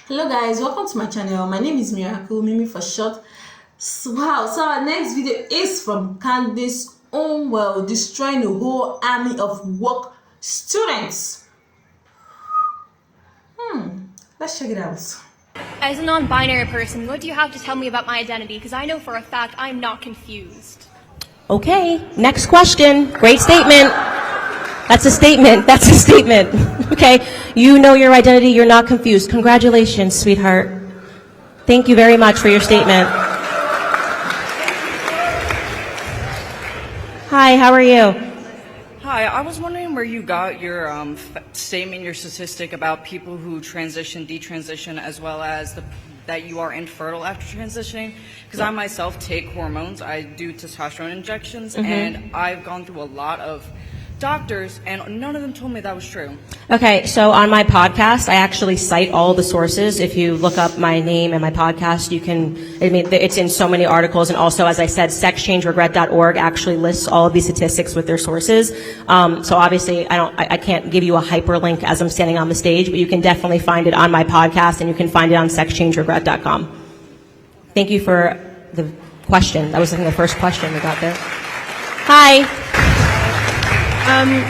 Hello guys, welcome to my channel. My name is Miracle, Mimi for short. Wow, so our next video is from Candace Owens, destroying a whole army of work students. Let's check it out. As a non-binary person, what do you have to tell me about my identity? Because I know for a fact I'm not confused. Okay, next question. Great statement. That's a statement. That's a statement. Okay, you know your identity. You're not confused. Congratulations, sweetheart. Thank you very much for your statement. Hi, how are you? Hi, I was wondering where you got your statement, your statistic about people who transition, detransition, as well as that you are infertile after transitioning. Because I myself take hormones. I do testosterone injections, and I've gone through a lot of doctors, and none of them told me that was true. Okay, so on my podcast, I actually cite all the sources. If you look up my name and my podcast, you can, it's in so many articles. And also, as I said, sexchangeregret.org actually lists all of these statistics with their sources. So obviously, I can't give you a hyperlink as I'm standing on the stage, but you can definitely find it on my podcast, and you can find it on sexchangeregret.com. Thank you for the question. That was, I think, the first question we got there. Hi.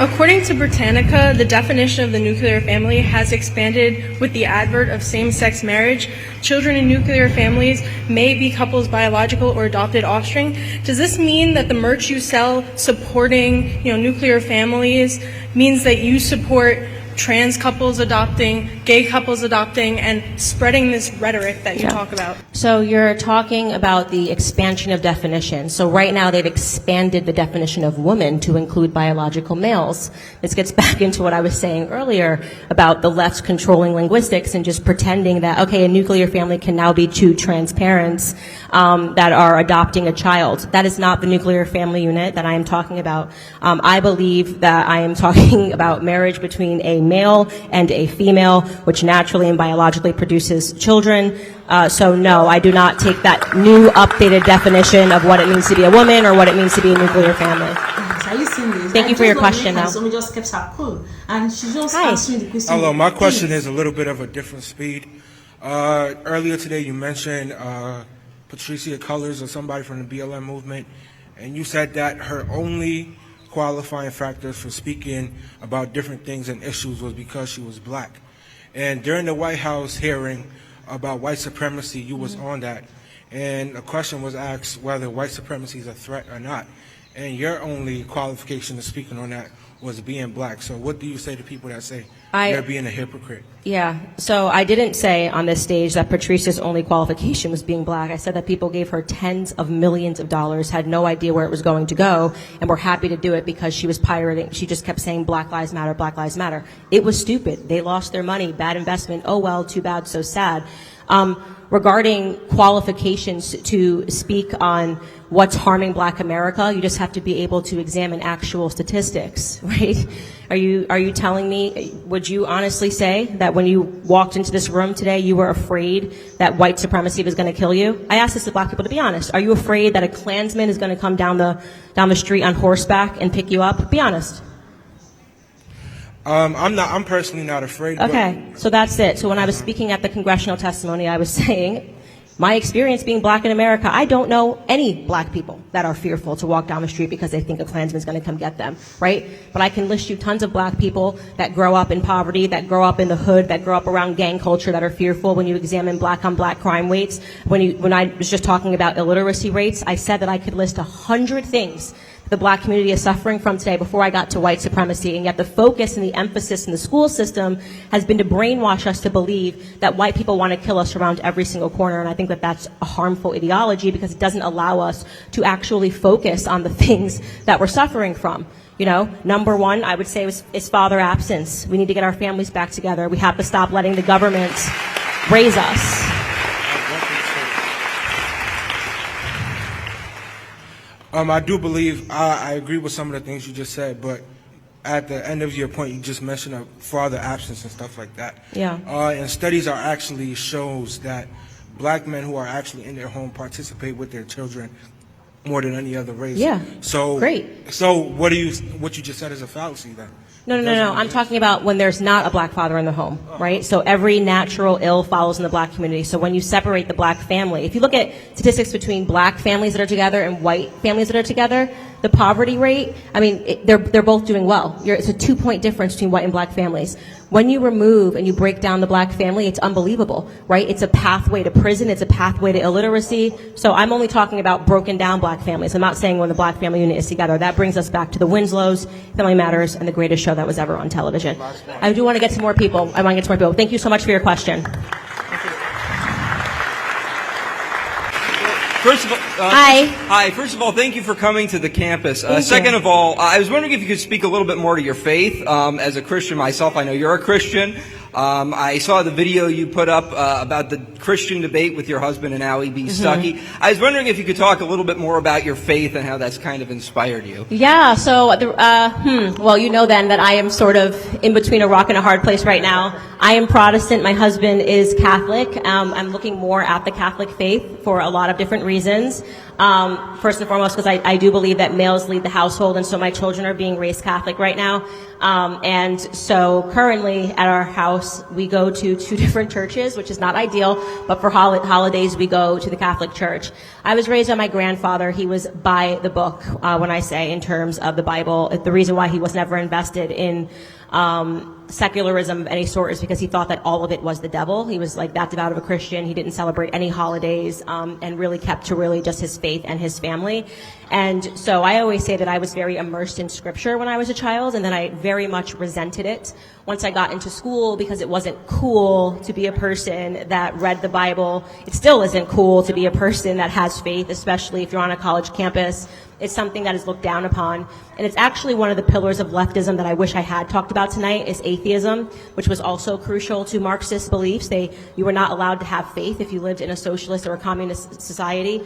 According to Britannica, the definition of the nuclear family has expanded with the advent of same-sex marriage. Children in nuclear families may be couples' biological or adopted offspring. Does this mean that the merch you sell supporting, nuclear families means that you support trans couples adopting, gay couples adopting, and spreading this rhetoric that you talk about? So you're talking about the expansion of definition. So right now they've expanded the definition of woman to include biological males. This gets back into what I was saying earlier about the left's controlling linguistics and just pretending that, okay, a nuclear family can now be two trans parents that are adopting a child. That is not the nuclear family unit that I am talking about. I believe that I am talking about marriage between a male and a female, which naturally and biologically produces children. So no, I do not take that new updated definition of what it means to be a woman or what it means to be a nuclear family. Are you seeing this? Thank you for your question, though. Somebody just kept her cool, and she just asked me the question. Hello, my question is a little bit of a different speed. Earlier today, you mentioned Patricia Cullors or somebody from the BLM movement, and you said that her only qualifying factors for speaking about different things and issues was because she was black. And during the White House hearing about white supremacy, you was on that, and a question was asked whether white supremacy is a threat or not, and your only qualification to speaking on that was being black. So what do you say to people that say you're being a hypocrite? Yeah, so I didn't say on this stage that Patricia's only qualification was being black. I said that people gave her tens of millions of dollars, had no idea where it was going to go, and were happy to do it because she was pirating. She just kept saying Black Lives Matter, Black Lives Matter. It was stupid. They lost their money. Bad investment. Oh well, too bad, so sad. Regarding qualifications to speak on what's harming Black America, you just have to be able to examine actual statistics, right? Are you telling me, would you honestly say that when you walked into this room today, you were afraid that white supremacy was going to kill you? I asked this to Black people to be honest. Are you afraid that a Klansman is going to come down the street on horseback and pick you up? Be honest. I'm personally not afraid. Okay, so that's it. So when I was speaking at the congressional testimony, I was saying my experience being black in America, I don't know any black people that are fearful to walk down the street because they think a Klansman's going to come get them, right? But I can list you tons of black people that grow up in poverty, that grow up in the hood, that grow up around gang culture, that are fearful. When you examine black on black crime rates, when I was just talking about illiteracy rates, I said that I could list 100 things the black community is suffering from today before I got to white supremacy, and yet the focus and the emphasis in the school system has been to brainwash us to believe that white people want to kill us around every single corner, and I think that that's a harmful ideology because it doesn't allow us to actually focus on the things that we're suffering from. Number one, I would say is father absence. We need to get our families back together. We have to stop letting the government raise us. I do believe, I agree with some of the things you just said, but at the end of your point, you just mentioned a father absence and stuff like that. Yeah. And studies are actually shows that black men who are actually in their home participate with their children more than any other race. Yeah. So Great. So what you just said is a fallacy then? No. I'm talking about when there's not a black father in the home, right? So every natural ill follows in the black community. So when you separate the black family, if you look at statistics between black families that are together and white families that are together, the poverty rate, I mean, they're both doing well. It's a 2-point difference between white and black families. When you remove and you break down the black family, it's unbelievable, right? It's a pathway to prison. It's a pathway to illiteracy. So I'm only talking about broken down black families. I'm not saying when the black family unit is together. That brings us back to the Winslows, Family Matters, and the greatest show that was ever on television. I do want to get to more people. Thank you so much for your question. First of all, Hi. Hi. First of all, thank you for coming to the campus. Thank Second you. of all, I was wondering if you could speak a little bit more to your faith. As a Christian myself, I know you're a Christian. I saw the video you put up about the Christian debate with your husband and Ali B. Stuckey. I was wondering if you could talk a little bit more about your faith and how that's kind of inspired you. Yeah, so, well, you know then that I am sort of in between a rock and a hard place right now. I am Protestant. My husband is Catholic. I'm looking more at the Catholic faith for a lot of different reasons. First and foremost, because I do believe that males lead the household, and so my children are being raised Catholic right now. And so currently at our house, we go to 2 different churches, which is not ideal, but for holidays, we go to the Catholic Church. I was raised by my grandfather. He was by the book, when I say in terms of the Bible. The reason why he was never invested in secularism of any sort is because he thought that all of it was the devil. He was like that devout of a Christian. He didn't celebrate any holidays, and really kept to really just his faith and his family. And so I always say that I was very immersed in scripture when I was a child, and then I very much resented it once I got into school because it wasn't cool to be a person that read the Bible. It still isn't cool to be a person that has faith, especially if you're on a college campus. It's something that is looked down upon. And it's actually one of the pillars of leftism that I wish I had talked about tonight is atheism, which was also crucial to Marxist beliefs. You were not allowed to have faith if you lived in a socialist or a communist society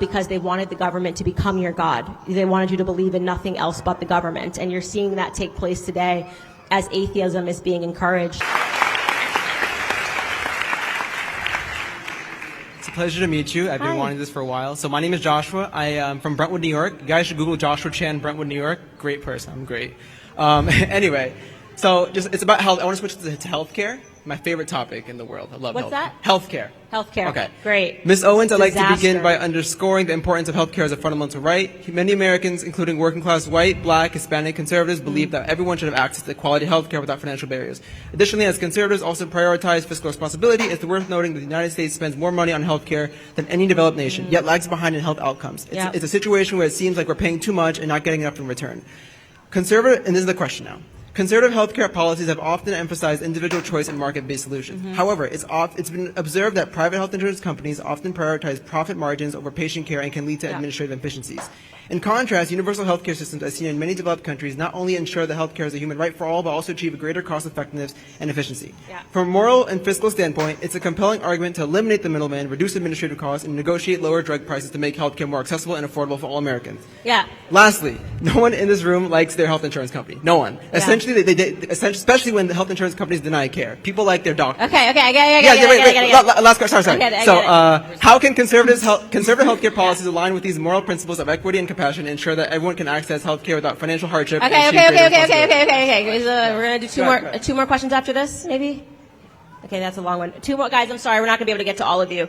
because they wanted the government to become your God. They wanted you to believe in nothing else but the government. And you're seeing that take place today as atheism is being encouraged. It's a pleasure to meet you. I've been wanting this for a while. So my name is Joshua. I am from Brentwood, New York. You guys should Google Joshua Chan, Brentwood, New York. Great person. I'm great. Anyway, so it's about health. I want to switch to healthcare. My favorite topic in the world. I love What's health. that? Healthcare. Healthcare. Okay. Great. Ms. Owens, I'd like to begin Disaster. by underscoring the importance of healthcare as a fundamental right. Many Americans, including working class white, black, Hispanic conservatives, believe that everyone should have access to quality healthcare without financial barriers. Additionally, as conservatives also prioritize fiscal responsibility, it's worth noting that the United States spends more money on healthcare than any developed nation, yet lags behind in health outcomes. It's a situation where it seems like we're paying too much and not getting enough in return. And this is the question now. Conservative healthcare policies have often emphasized individual choice and market-based solutions. However, it's been observed that private health insurance companies often prioritize profit margins over patient care and can lead to administrative inefficiencies. In contrast, universal healthcare systems, as seen in many developed countries, not only ensure that healthcare is a human right for all, but also achieve a greater cost-effectiveness and efficiency. From a moral and fiscal standpoint, it's a compelling argument to eliminate the middleman, reduce administrative costs, and negotiate lower drug prices to make healthcare more accessible and affordable for all Americans. Lastly, no one in this room likes their health insurance company. No one. Essentially, especially when the health insurance companies deny care. People like their doctor. Okay, I get it. Last question. Sorry. So, how can conservative healthcare policies align with these moral principles of equity and compassion and ensure that everyone can access healthcare without financial hardship? Okay. We're gonna do two more questions after this, maybe. Okay, that's a long one. 2 more, guys. I'm sorry, we're not gonna be able to get to all of you.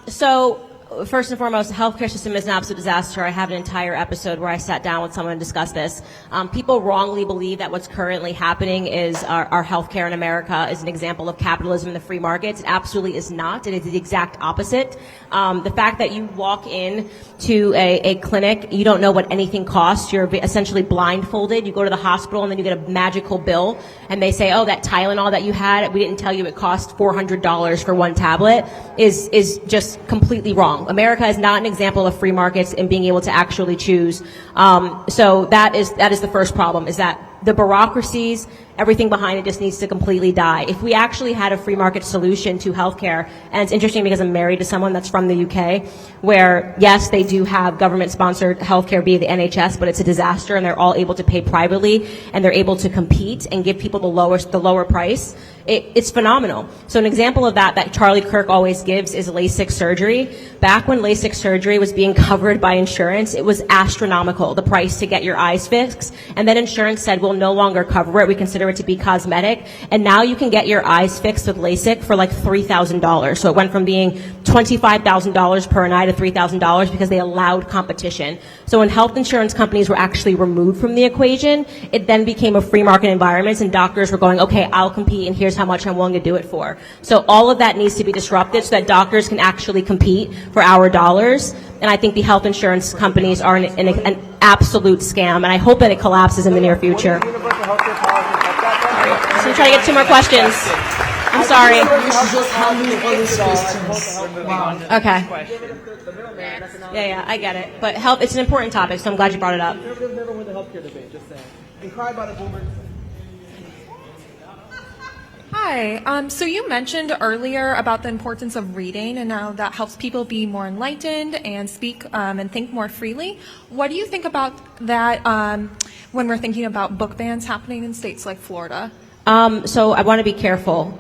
So. First and foremost, the healthcare system is an absolute disaster. I have an entire episode where I sat down with someone and discussed this. People wrongly believe that what's currently happening is our healthcare in America is an example of capitalism and the free markets. It absolutely is not. It is the exact opposite. The fact that you walk in to a clinic, you don't know what anything costs. You're essentially blindfolded. You go to the hospital and then you get a magical bill and they say, oh, that Tylenol that you had, we didn't tell you it cost $400 for 1 tablet is just completely wrong. America is not an example of free markets and being able to actually choose. So that is the first problem, is that the bureaucracies Everything behind it just needs to completely die. If we actually had a free market solution to healthcare, and it's interesting because I'm married to someone that's from the UK, where yes, they do have government-sponsored healthcare via the NHS, but it's a disaster, and they're all able to pay privately, and they're able to compete and give people the lower price. It's phenomenal. So an example of that Charlie Kirk always gives is LASIK surgery. Back when LASIK surgery was being covered by insurance, it was astronomical, the price to get your eyes fixed. And then insurance said, we'll no longer cover it. We consider it to be cosmetic. And now you can get your eyes fixed with LASIK for like $3,000. So it went from being $25,000 per eye to $3,000 because they allowed competition. So when health insurance companies were actually removed from the equation, it then became a free market environment, and doctors were going, okay, I'll compete, and here's how much I'm willing to do it for. So all of that needs to be disrupted so that doctors can actually compete for our dollars. And I think the health insurance companies are an absolute scam, and I hope that it collapses in the near future. So I'm trying to get 2 more questions. I'm sorry. You should just handle all these questions. Wow. Okay. Yeah, I get it. But health, it's an important topic, so I'm glad you brought it up. Conservatives never win the healthcare debate, just saying. And cry by the boomers. Hi. So you mentioned earlier about the importance of reading and how that helps people be more enlightened and speak and think more freely. What do you think about that when we're thinking about book bans happening in states like Florida? So I want to be careful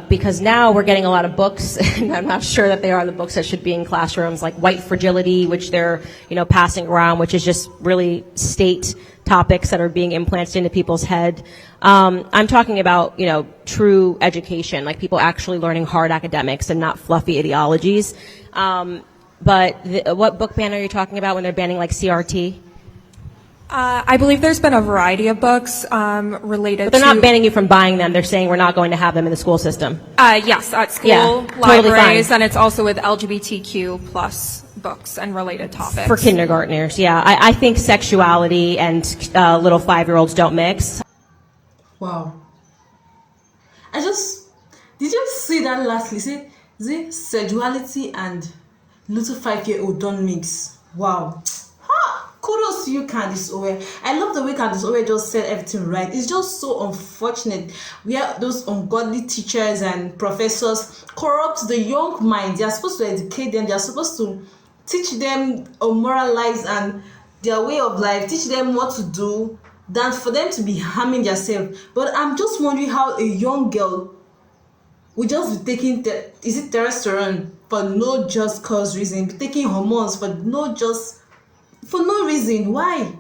because now we're getting a lot of books, and I'm not sure that they are the books that should be in classrooms, like White Fragility, which they're passing around, which is just really state topics that are being implanted into people's head. I'm talking about true education, like people actually learning hard academics and not fluffy ideologies. But what book ban are you talking about when they're banning like CRT? I believe there's been a variety of books related But they're not banning you from buying them. They're saying we're not going to have them in the school system. Yes, at school, totally libraries, fine. and it's also with LGBTQ plus books and related topics. For kindergartners, yeah. I think sexuality and little 5-year-olds don't mix. Wow. Did you see that lastly? Say sexuality and little 5-year-old don't mix. Wow. Kudos to you, Candace Owe. I love the way Candace Owe just said everything right. It's just so unfortunate where those ungodly teachers and professors corrupt the young mind. They are supposed to educate them. They are supposed to teach them or moralize and their way of life, teach them what to do, than for them to be harming themselves. But I'm just wondering how a young girl would just be taking testosterone for no just cause reason, be taking hormones for no reason. Why?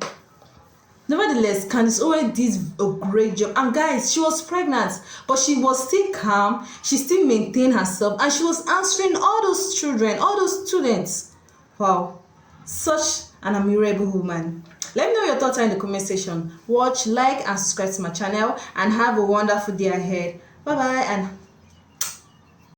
Nevertheless, Candace Owe did a great job. And guys, she was pregnant, but she was still calm. She still maintained herself, and she was answering all those children, all those students. Wow, such an admirable woman. Let me know your thoughts in the comment section. Watch, like, and subscribe to my channel, and have a wonderful day ahead. Bye bye, and